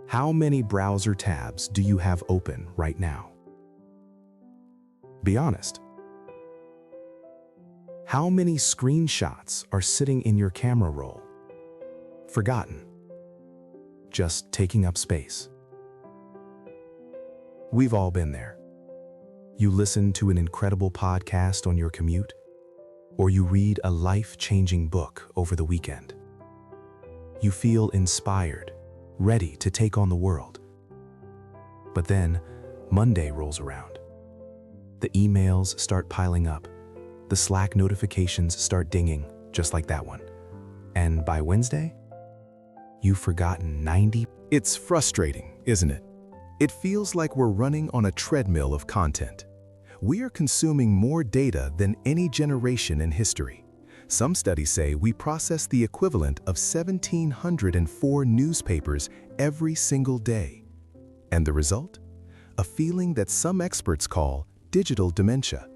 How many browser tabs do you have open right now? Be honest. How many screenshots are sitting in your camera roll? Forgotten. Just taking up space. We've all been there. You listen to an incredible podcast on your commute, or you read a life-changing book over the weekend. You feel inspired, ready to take on the world. But then, Monday rolls around. The emails start piling up. The Slack notifications start dinging, just like that one. And by Wednesday, you've forgotten 90. It's frustrating, isn't it? It feels like we're running on a treadmill of content. We are consuming more data than any generation in history. Some studies say we process the equivalent of 1,704 newspapers every single day. And the result? A feeling that some experts call digital dementia.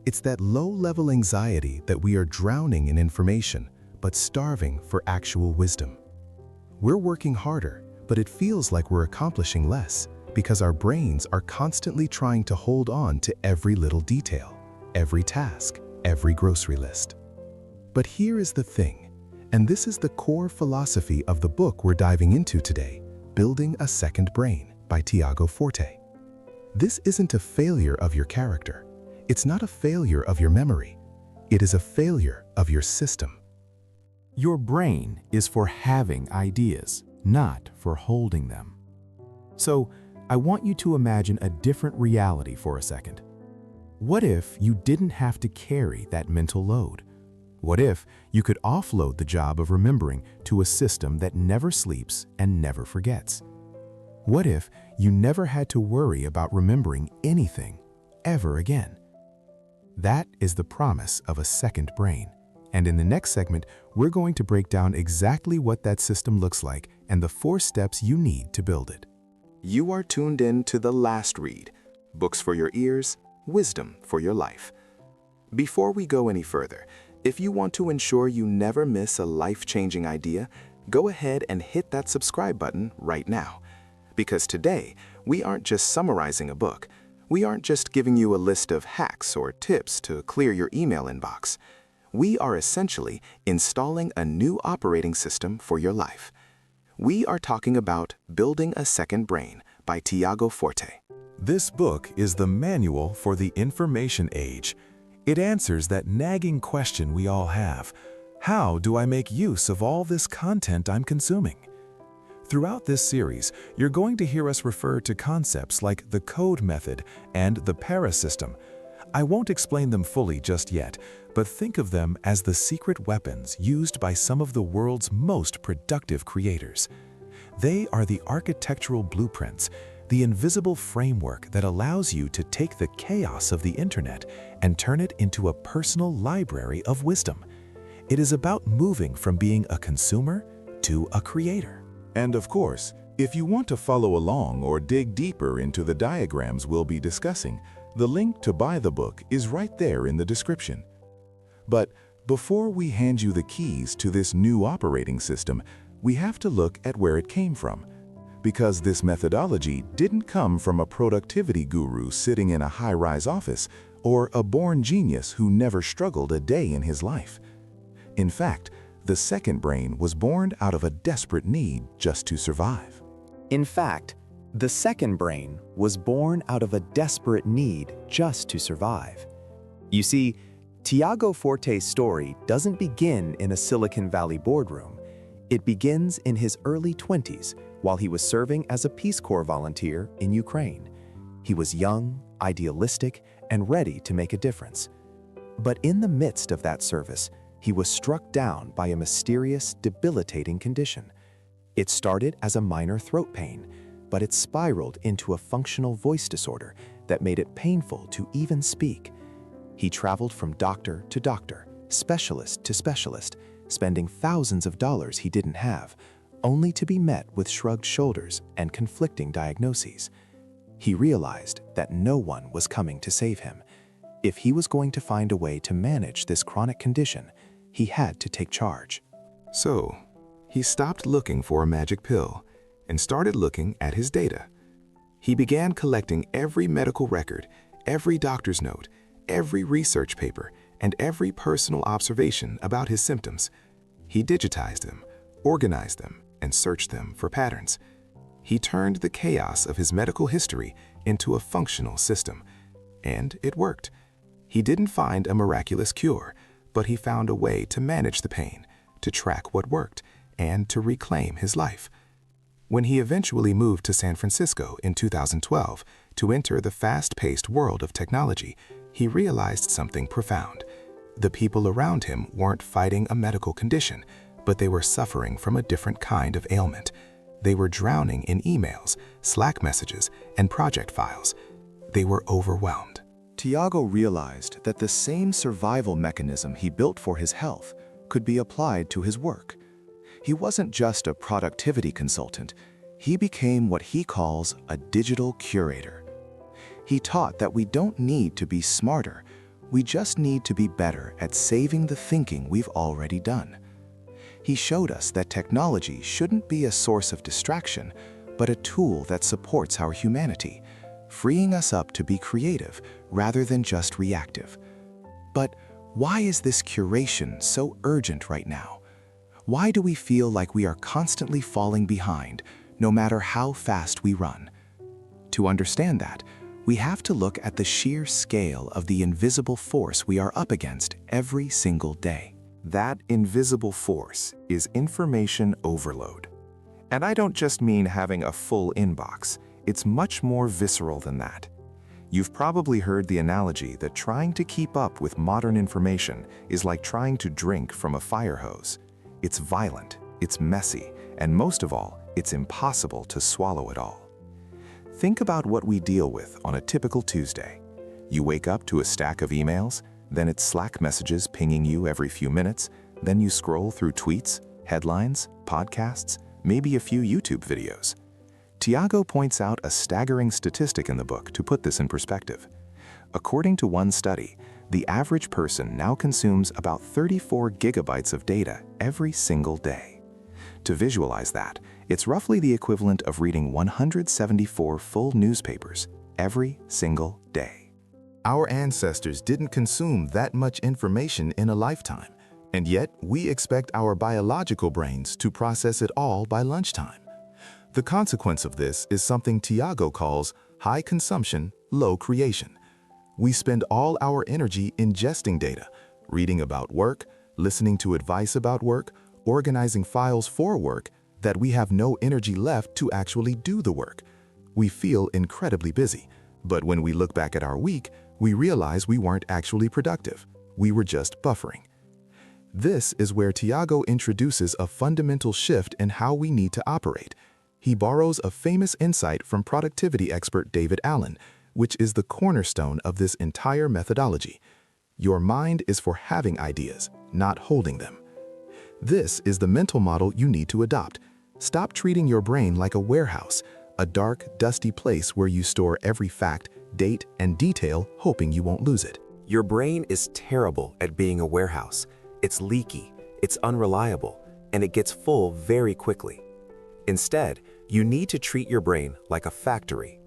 It's that low-level anxiety that we are drowning in information, but starving for actual wisdom. We're working harder, but it feels like we're accomplishing less because our brains are constantly trying to hold on to every little detail, every task, every grocery list. But here is the thing, and this is the core philosophy of the book we're diving into today, Building a Second Brain by Tiago Forte. This isn't a failure of your character. It's not a failure of your memory. It is a failure of your system. Your brain is for having ideas, not for holding them. So, I want you to imagine a different reality for a second. What if you didn't have to carry that mental load? What if you could offload the job of remembering to a system that never sleeps and never forgets? What if you never had to worry about remembering anything ever again? That is the promise of a second brain. And in the next segment, we're going to break down exactly what that system looks like and the 4 steps you need to build it. You are tuned in to The Last Read, books for your ears, wisdom for your life. Before we go any further, if you want to ensure you never miss a life-changing idea, go ahead and hit that subscribe button right now. Because today, we aren't just summarizing a book. We aren't just giving you a list of hacks or tips to clear your email inbox. We are essentially installing a new operating system for your life. We are talking about Building a Second Brain by Tiago Forte. This book is the manual for the information age. It answers that nagging question we all have. How do I make use of all this content I'm consuming? Throughout this series, you're going to hear us refer to concepts like the C.O.D.E method and the para system. I won't explain them fully just yet, but think of them as the secret weapons used by some of the world's most productive creators. They are the architectural blueprints, the invisible framework that allows you to take the chaos of the internet and turn it into a personal library of wisdom. It is about moving from being a consumer to a creator. And of course, if you want to follow along or dig deeper into the diagrams we'll be discussing, the link to buy the book is right there in the description. But before we hand you the keys to this new operating system, we have to look at where it came from. Because this methodology didn't come from a productivity guru sitting in a high-rise office or a born genius who never struggled a day in his life. In fact, the second brain was born out of a desperate need just to survive. In fact, the second brain was born out of a desperate need just to survive. You see, Tiago Forte's story doesn't begin in a Silicon Valley boardroom. It begins in his early 20s while he was serving as a Peace Corps volunteer in Ukraine. He was young, idealistic, and ready to make a difference. But in the midst of that service, he was struck down by a mysterious, debilitating condition. It started as a minor throat pain, but it spiraled into a functional voice disorder that made it painful to even speak. He traveled from doctor to doctor, specialist to specialist, spending thousands of dollars he didn't have, only to be met with shrugged shoulders and conflicting diagnoses. He realized that no one was coming to save him. If he was going to find a way to manage this chronic condition, he had to take charge. So, he stopped looking for a magic pill and started looking at his data. He began collecting every medical record, every doctor's note, every research paper, and every personal observation about his symptoms. He digitized them, organized them, and searched them for patterns. He turned the chaos of his medical history into a functional system, and it worked. He didn't find a miraculous cure, but he found a way to manage the pain, to track what worked, and to reclaim his life. When he eventually moved to San Francisco in 2012 to enter the fast-paced world of technology, he realized something profound. The people around him weren't fighting a medical condition, but they were suffering from a different kind of ailment. They were drowning in emails, Slack messages, and project files. They were overwhelmed. Tiago realized that the same survival mechanism he built for his health could be applied to his work. He wasn't just a productivity consultant, he became what he calls a digital curator. He taught that we don't need to be smarter, we just need to be better at saving the thinking we've already done. He showed us that technology shouldn't be a source of distraction, but a tool that supports our humanity, freeing us up to be creative rather than just reactive. But why is this curation so urgent right now? Why do we feel like we are constantly falling behind, no matter how fast we run? To understand that, we have to look at the sheer scale of the invisible force we are up against every single day. That invisible force is information overload. And I don't just mean having a full inbox. It's much more visceral than that. You've probably heard the analogy that trying to keep up with modern information is like trying to drink from a fire hose. It's violent, it's messy, and most of all, it's impossible to swallow it all. Think about what we deal with on a typical Tuesday. You wake up to a stack of emails, then it's Slack messages pinging you every few minutes, then you scroll through tweets, headlines, podcasts, maybe a few YouTube videos. Tiago points out a staggering statistic in the book to put this in perspective. According to one study, the average person now consumes about 34 gigabytes of data every single day. To visualize that, it's roughly the equivalent of reading 174 full newspapers every single day. Our ancestors didn't consume that much information in a lifetime, and yet we expect our biological brains to process it all by lunchtime. The consequence of this is something Tiago calls high consumption, low creation. We spend all our energy ingesting data, reading about work, listening to advice about work, organizing files for work, that we have no energy left to actually do the work. We feel incredibly busy, but when we look back at our week, we realize we weren't actually productive. We were just buffering. This is where Tiago introduces a fundamental shift in how we need to operate. He borrows a famous insight from productivity expert David Allen, which is the cornerstone of this entire methodology. Your mind is for having ideas, not holding them. This is the mental model you need to adopt. Stop treating your brain like a warehouse, a dark, dusty place where you store every fact, date, and detail, hoping you won't lose it. Your brain is terrible at being a warehouse. It's leaky, it's unreliable, and it gets full very quickly. Instead, you need to treat your brain like a factory.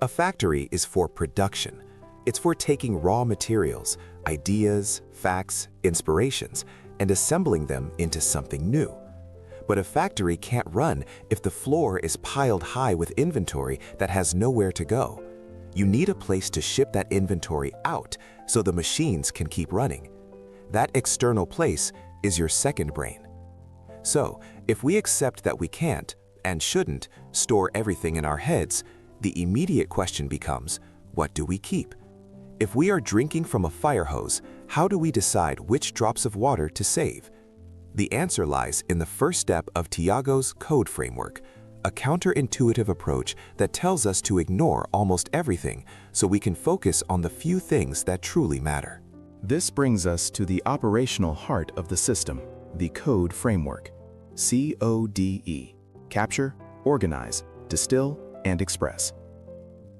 A factory is for production. It's for taking raw materials, ideas, facts, inspirations, and assembling them into something new. But a factory can't run if the floor is piled high with inventory that has nowhere to go. You need a place to ship that inventory out so the machines can keep running. That external place is your second brain. So, if we accept that we can't, and shouldn't, store everything in our heads, the immediate question becomes, what do we keep? If we are drinking from a fire hose, how do we decide which drops of water to save? The answer lies in the first step of Tiago's C.O.D.E framework, a counterintuitive approach that tells us to ignore almost everything so we can focus on the few things that truly matter. This brings us to the operational heart of the system, the C.O.D.E framework. C.O.D.E. Capture, organize, distill, and express.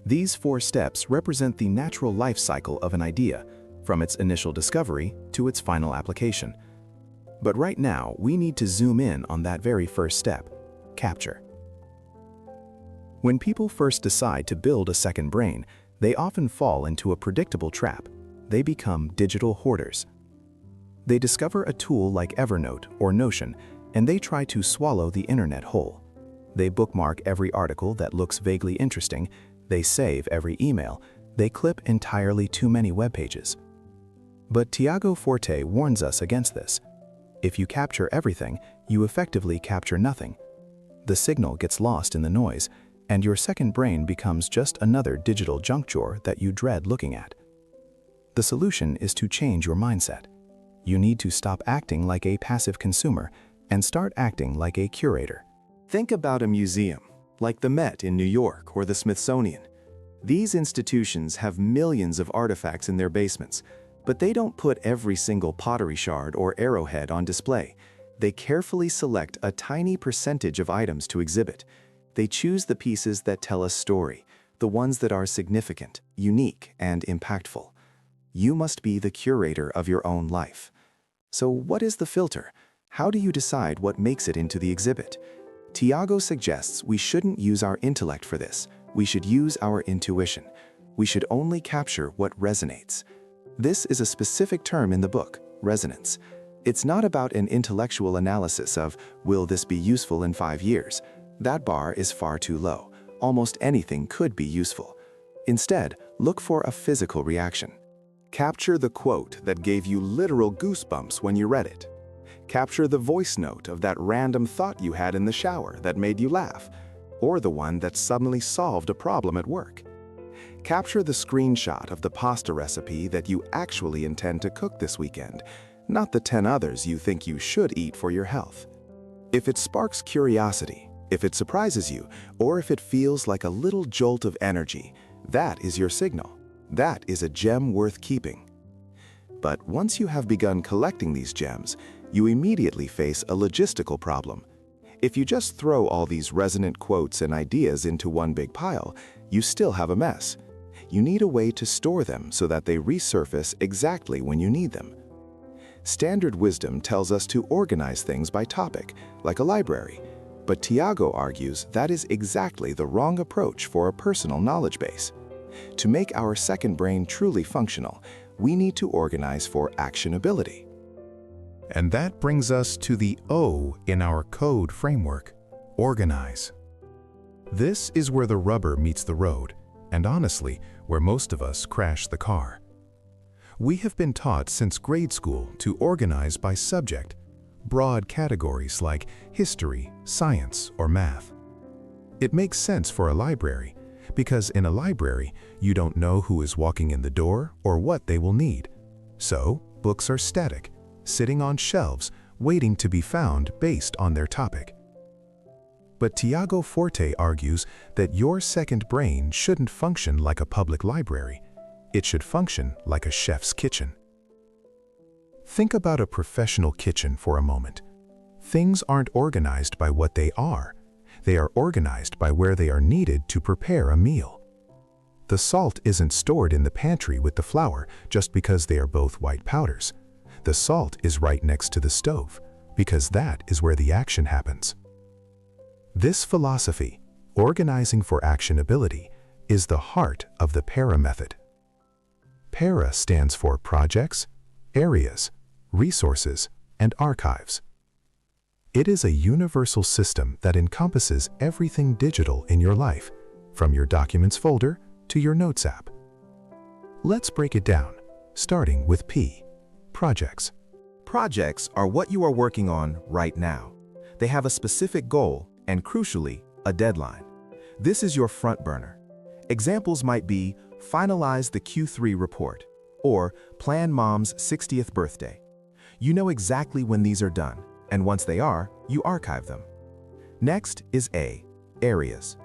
These 4 steps represent the natural life cycle of an idea, from its initial discovery to its final application. But right now, we need to zoom in on that very first step, capture. When people first decide to build a second brain, they often fall into a predictable trap. They become digital hoarders. They discover a tool like Evernote or Notion, and they try to swallow the internet whole. They bookmark every article that looks vaguely interesting, they save every email, they clip entirely too many web pages. But Tiago Forte warns us against this. If you capture everything, you effectively capture nothing. The signal gets lost in the noise, and your second brain becomes just another digital junk drawer that you dread looking at. The solution is to change your mindset. You need to stop acting like a passive consumer and start acting like a curator. Think about a museum, like the Met in New York or the Smithsonian. These institutions have millions of artifacts in their basements, but they don't put every single pottery shard or arrowhead on display. They carefully select a tiny percentage of items to exhibit. They choose the pieces that tell a story, the ones that are significant, unique, and impactful. You must be the curator of your own life. So what is the filter? How do you decide what makes it into the exhibit? Tiago suggests we shouldn't use our intellect for this. We should use our intuition. We should only capture what resonates. This is a specific term in the book, resonance. It's not about an intellectual analysis of, will this be useful in 5 years? That bar is far too low. Almost anything could be useful. Instead, look for a physical reaction. Capture the quote that gave you literal goosebumps when you read it. Capture the voice note of that random thought you had in the shower that made you laugh, or the one that suddenly solved a problem at work. Capture the screenshot of the pasta recipe that you actually intend to cook this weekend, not the 10 others you think you should eat for your health. If it sparks curiosity, if it surprises you, or if it feels like a little jolt of energy, that is your signal. That is a gem worth keeping. But once you have begun collecting these gems, you immediately face a logistical problem. If you just throw all these resonant quotes and ideas into one big pile, you still have a mess. You need a way to store them so that they resurface exactly when you need them. Standard wisdom tells us to organize things by topic, like a library, but Tiago argues that is exactly the wrong approach for a personal knowledge base. To make our second brain truly functional, we need to organize for actionability. And that brings us to the O in our C.O.D.E. framework, organize. This is where the rubber meets the road, and honestly, where most of us crash the car. We have been taught since grade school to organize by subject, broad categories like history, science, or math. It makes sense for a library, because in a library, you don't know who is walking in the door or what they will need. So, books are static, sitting on shelves, waiting to be found based on their topic. But Tiago Forte argues that your second brain shouldn't function like a public library. It should function like a chef's kitchen. Think about a professional kitchen for a moment. Things aren't organized by what they are. They are organized by where they are needed to prepare a meal. The salt isn't stored in the pantry with the flour just because they are both white powders. The salt is right next to the stove, because that is where the action happens. This philosophy, organizing for actionability, is the heart of the PARA method. PARA stands for projects, areas, resources, and archives. It is a universal system that encompasses everything digital in your life, from your Documents folder to your Notes app. Let's break it down, starting with P, projects. Projects are what you are working on right now. They have a specific goal and, crucially, a deadline. This is your front burner. Examples might be finalize the Q3 report or plan mom's 60th birthday. You know exactly when these are done, and once they are, you archive them. Next is A, areas.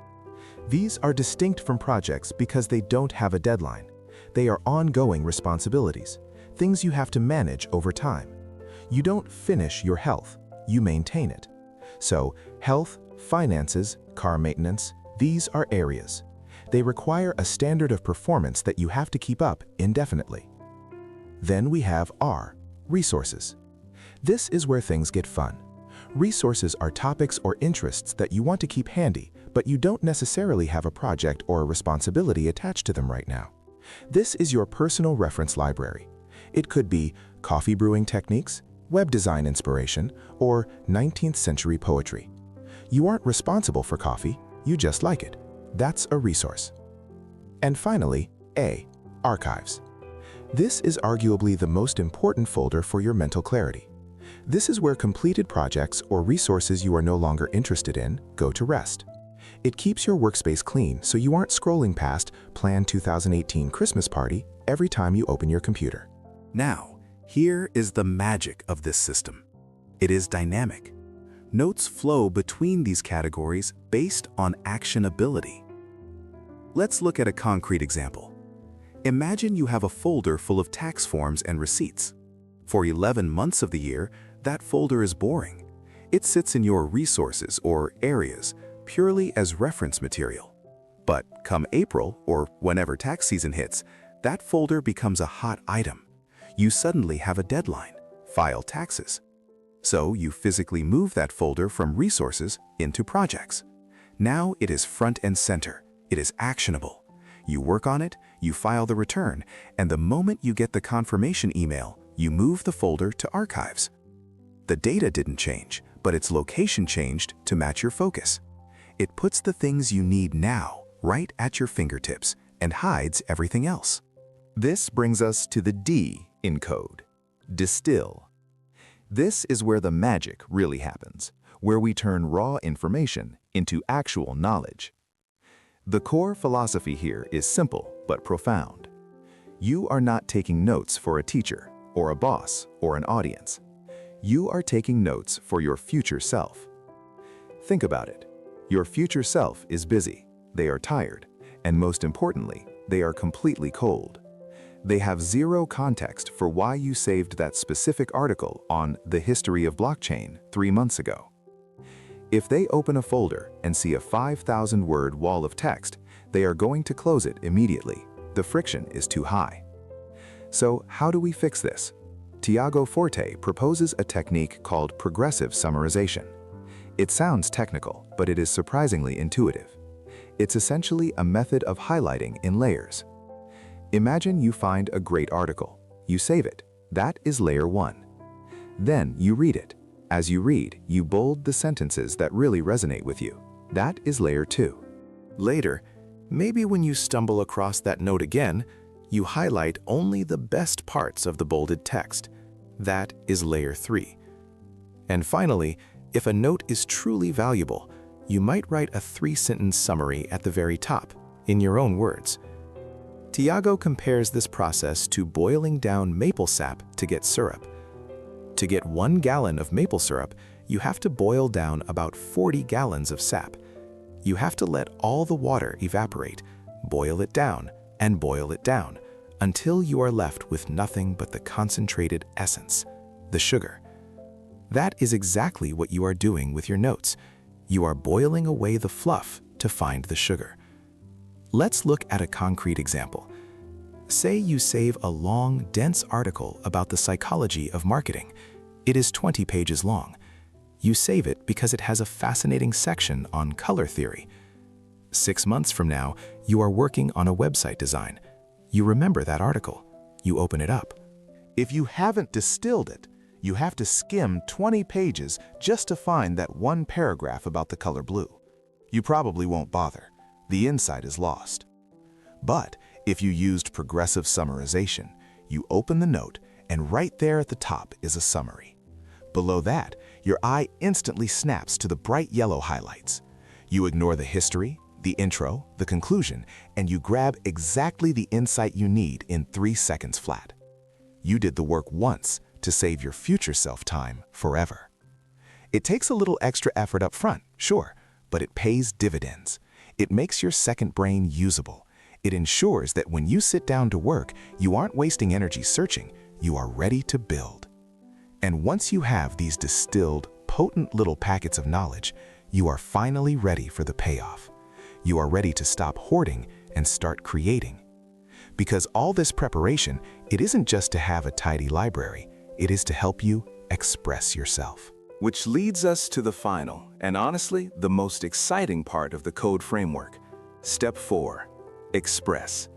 These are distinct from projects because they don't have a deadline. They are ongoing responsibilities, things you have to manage over time. You don't finish your health, you maintain it. So, health, finances, car maintenance, these are areas. They require a standard of performance that you have to keep up indefinitely. Then we have R, resources. This is where things get fun. Resources are topics or interests that you want to keep handy, but you don't necessarily have a project or a responsibility attached to them right now. This is your personal reference library. It could be coffee brewing techniques, web design inspiration, or 19th century poetry. You aren't responsible for coffee, you just like it. That's a resource. And finally, A, archives. This is arguably the most important folder for your mental clarity. This is where completed projects or resources you are no longer interested in go to rest. It keeps your workspace clean so you aren't scrolling past planned 2018 Christmas party every time you open your computer. Now, here is the magic of this system. It is dynamic. Notes flow between these categories based on actionability. Let's look at a concrete example. Imagine you have a folder full of tax forms and receipts. For 11 months of the year, that folder is boring. It sits in your resources or areas purely as reference material. But come April, or whenever tax season hits, that folder becomes a hot item. You suddenly have a deadline: file taxes. So you physically move that folder from resources into projects. Now it is front and center. It is actionable. You work on it, you file the return, and the moment you get the confirmation email, you move the folder to archives. The data didn't change, but its location changed to match your focus. It puts the things you need now right at your fingertips and hides everything else. This brings us to the D in C.O.D.E, Distill. This is where the magic really happens, where we turn raw information into actual knowledge. The core philosophy here is simple but profound. You are not taking notes for a teacher, or a boss, or an audience. You are taking notes for your future self. Think about it. Your future self is busy, they are tired, and most importantly, they are completely cold. They have zero context for why you saved that specific article on the history of blockchain 3 months ago. If they open a folder and see a 5,000-word wall of text, they are going to close it immediately. The friction is too high. So how do we fix this? Tiago Forte proposes a technique called progressive summarization. It sounds technical, but it is surprisingly intuitive. It's essentially a method of highlighting in layers. Imagine you find a great article. You save it. That is layer 1. Then you read it. As you read, you bold the sentences that really resonate with you. That is layer 2. Later, maybe when you stumble across that note again, you highlight only the best parts of the bolded text. That is layer 3. And finally, if a note is truly valuable, you might write a 3-sentence summary at the very top, in your own words. Tiago compares this process to boiling down maple sap to get syrup. To get 1 gallon of maple syrup, you have to boil down about 40 gallons of sap. You have to let all the water evaporate, boil it down, and boil it down, until you are left with nothing but the concentrated essence, the sugar. That is exactly what you are doing with your notes. You are boiling away the fluff to find the sugar. Let's look at a concrete example. Say you save a long, dense article about the psychology of marketing. It is 20 pages long. You save it because it has a fascinating section on color theory. 6 months from now, you are working on a website design. You remember that article. You open it up. If you haven't distilled it, you have to skim 20 pages just to find that one paragraph about the color blue. You probably won't bother. The insight is lost. But if you used progressive summarization, you open the note, and right there at the top is a summary. Below that, your eye instantly snaps to the bright yellow highlights. You ignore the history, the intro, the conclusion, and you grab exactly the insight you need in 3 seconds flat. You did the work once to save your future self time forever. It takes a little extra effort up front, sure, but it pays dividends. It makes your second brain usable. It ensures that when you sit down to work, you aren't wasting energy searching, you are ready to build. And once you have these distilled, potent little packets of knowledge, you are finally ready for the payoff. You are ready to stop hoarding and start creating. Because all this preparation, it isn't just to have a tidy library, it is to help you express yourself. Which leads us to the final, and honestly, the most exciting part of the C.O.D.E framework. Step 4. Express.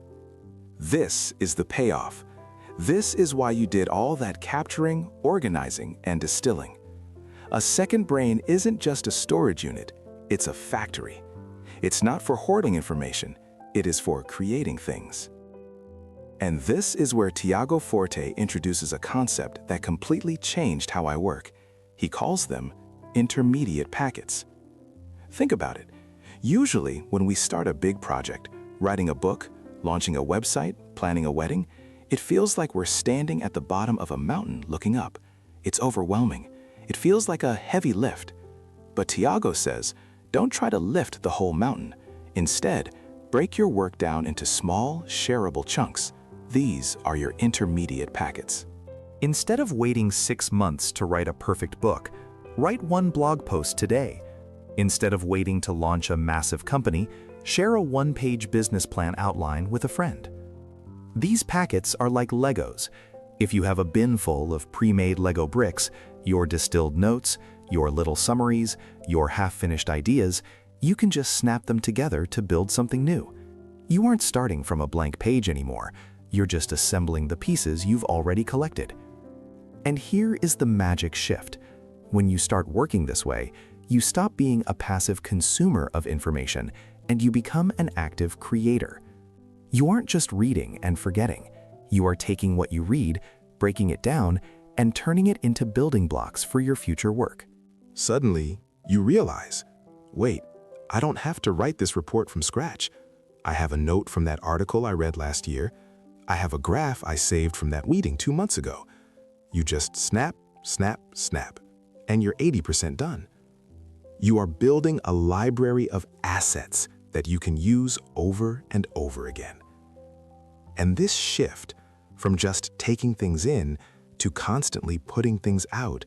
This is the payoff. This is why you did all that capturing, organizing, and distilling. A second brain isn't just a storage unit, it's a factory. It's not for hoarding information, it is for creating things. And this is where Tiago Forte introduces a concept that completely changed how I work. He calls them intermediate packets. Think about it. Usually, when we start a big project, writing a book, launching a website, planning a wedding, it feels like we're standing at the bottom of a mountain looking up. It's overwhelming. It feels like a heavy lift. But Tiago says, don't try to lift the whole mountain. Instead, break your work down into small, shareable chunks. These are your intermediate packets. Instead of waiting 6 months to write a perfect book, write one blog post today. Instead of waiting to launch a massive company, share a one-page business plan outline with a friend. These packets are like Legos. If you have a bin full of pre-made Lego bricks, your distilled notes, your little summaries, your half-finished ideas, you can just snap them together to build something new. You aren't starting from a blank page anymore. You're just assembling the pieces you've already collected. And here is the magic shift. When you start working this way, you stop being a passive consumer of information and you become an active creator. You aren't just reading and forgetting. You are taking what you read, breaking it down, and turning it into building blocks for your future work. Suddenly, you realize, wait, I don't have to write this report from scratch. I have a note from that article I read last year. I have a graph I saved from that meeting 2 months ago. You just snap, snap, snap, and you're 80% done. You are building a library of assets that you can use over and over again. And this shift from just taking things in to constantly putting things out,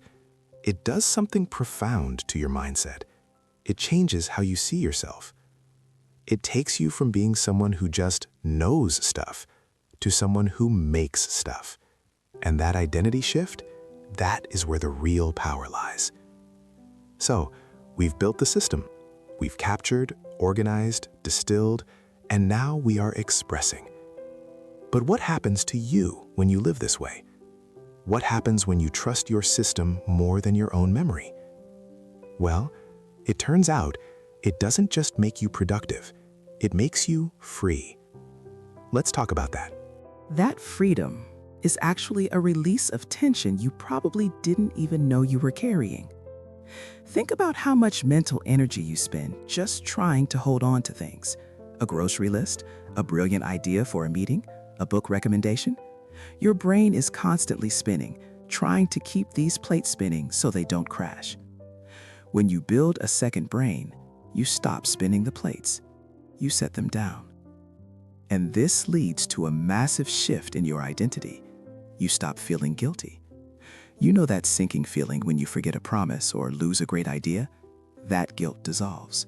it does something profound to your mindset. It changes how you see yourself. It takes you from being someone who just knows stuff to someone who makes stuff. And that identity shift, that is where the real power lies. So, we've built the system. We've captured, organized, distilled, and now we are expressing. But what happens to you when you live this way? What happens when you trust your system more than your own memory? Well, it turns out it doesn't just make you productive, it makes you free. Let's talk about that. That freedom is actually a release of tension you probably didn't even know you were carrying. Think about how much mental energy you spend just trying to hold on to things. A grocery list, a brilliant idea for a meeting, a book recommendation. Your brain is constantly spinning, trying to keep these plates spinning so they don't crash. When you build a second brain, you stop spinning the plates. You set them down. And this leads to a massive shift in your identity. You stop feeling guilty. You know that sinking feeling when you forget a promise or lose a great idea? That guilt dissolves.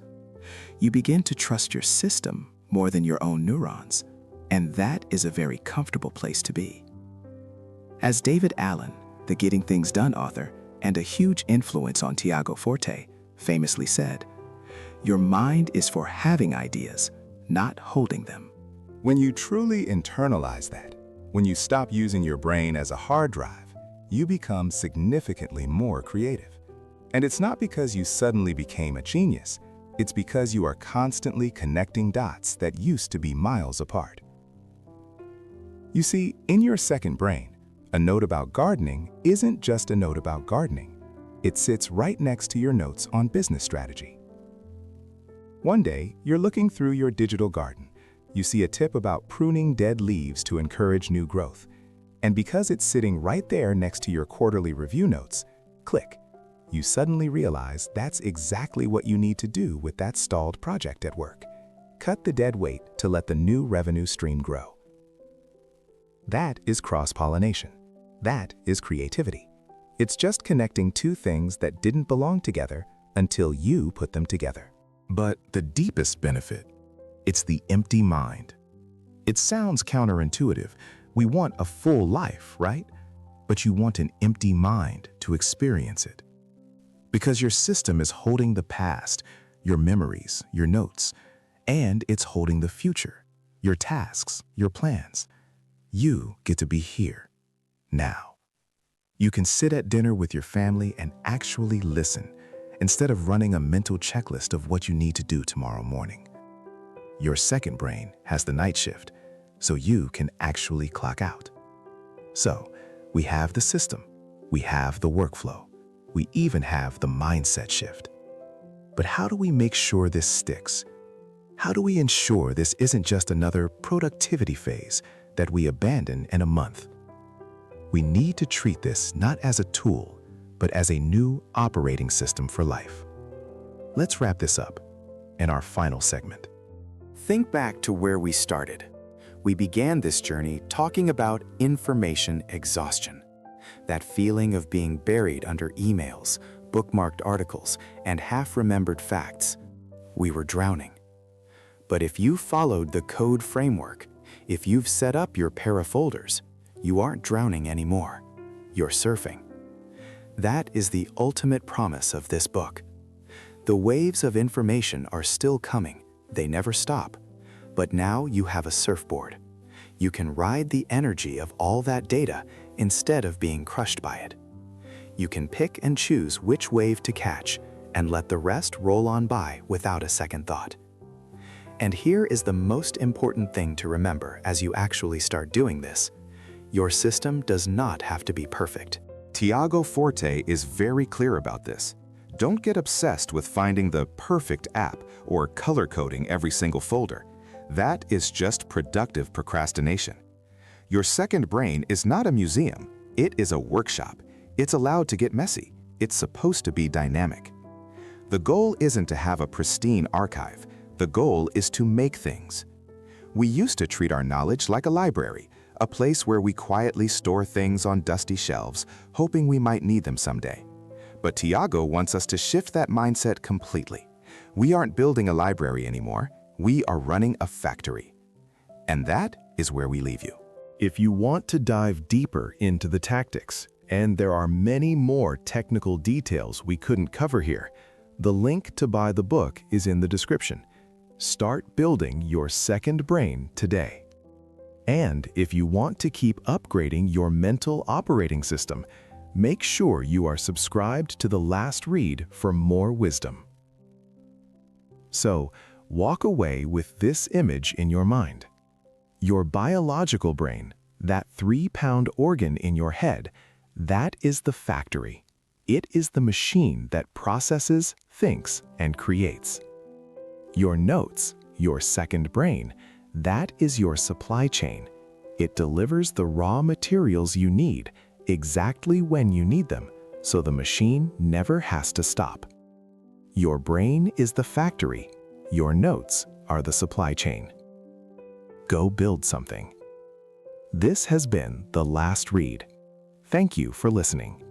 You begin to trust your system more than your own neurons, and that is a very comfortable place to be. As David Allen, the Getting Things Done author and a huge influence on Tiago Forte, famously said, "Your mind is for having ideas, not holding them." When you truly internalize that, when you stop using your brain as a hard drive, you become significantly more creative. And it's not because you suddenly became a genius, it's because you are constantly connecting dots that used to be miles apart. You see, in your second brain, a note about gardening isn't just a note about gardening. It sits right next to your notes on business strategy. One day, you're looking through your digital garden. You see a tip about pruning dead leaves to encourage new growth. And because it's sitting right there next to your quarterly review notes, click. You suddenly realize that's exactly what you need to do with that stalled project at work. Cut the dead weight to let the new revenue stream grow. That is cross-pollination. That is creativity. It's just connecting two things that didn't belong together until you put them together. But the deepest benefit, it's the empty mind. It sounds counterintuitive. We want a full life, right? But you want an empty mind to experience it. Because your system is holding the past, your memories, your notes, and it's holding the future, your tasks, your plans. You get to be here, now. You can sit at dinner with your family and actually listen, instead of running a mental checklist of what you need to do tomorrow morning. Your second brain has the night shift, so you can actually clock out. So, we have the system, we have the workflow, we even have the mindset shift. But how do we make sure this sticks? How do we ensure this isn't just another productivity phase that we abandon in a month? We need to treat this not as a tool, but as a new operating system for life. Let's wrap this up in our final segment. Think back to where we started. We began this journey talking about information exhaustion, that feeling of being buried under emails, bookmarked articles, and half-remembered facts. We were drowning. But if you followed the C.O.D.E framework, if you've set up your parafolders, you aren't drowning anymore. You're surfing. That is the ultimate promise of this book. The waves of information are still coming. They never stop. But now you have a surfboard. You can ride the energy of all that data instead of being crushed by it. You can pick and choose which wave to catch and let the rest roll on by without a second thought. And here is the most important thing to remember as you actually start doing this. Your system does not have to be perfect. Tiago Forte is very clear about this. Don't get obsessed with finding the perfect app or color coding every single folder. That is just productive procrastination. Your second brain is not a museum. It is a workshop. It's allowed to get messy. It's supposed to be dynamic. The goal isn't to have a pristine archive. The goal is to make things. We used to treat our knowledge like a library, a place where we quietly store things on dusty shelves, hoping we might need them someday. But Tiago wants us to shift that mindset completely. We aren't building a library anymore. We are running a factory. And that is where we leave you. If you want to dive deeper into the tactics, and there are many more technical details we couldn't cover here, the link to buy the book is in the description. Start building your second brain today. And if you want to keep upgrading your mental operating system, make sure you are subscribed to The Last Read for more wisdom. So, walk away with this image in your mind. Your biological brain, that 3-pound organ in your head, that is the factory. It is the machine that processes, thinks, and creates. Your notes, your second brain, that is your supply chain. It delivers the raw materials you need exactly when you need them, so the machine never has to stop. Your brain is the factory. Your notes are the supply chain. Go build something. This has been The Last Read. Thank you for listening.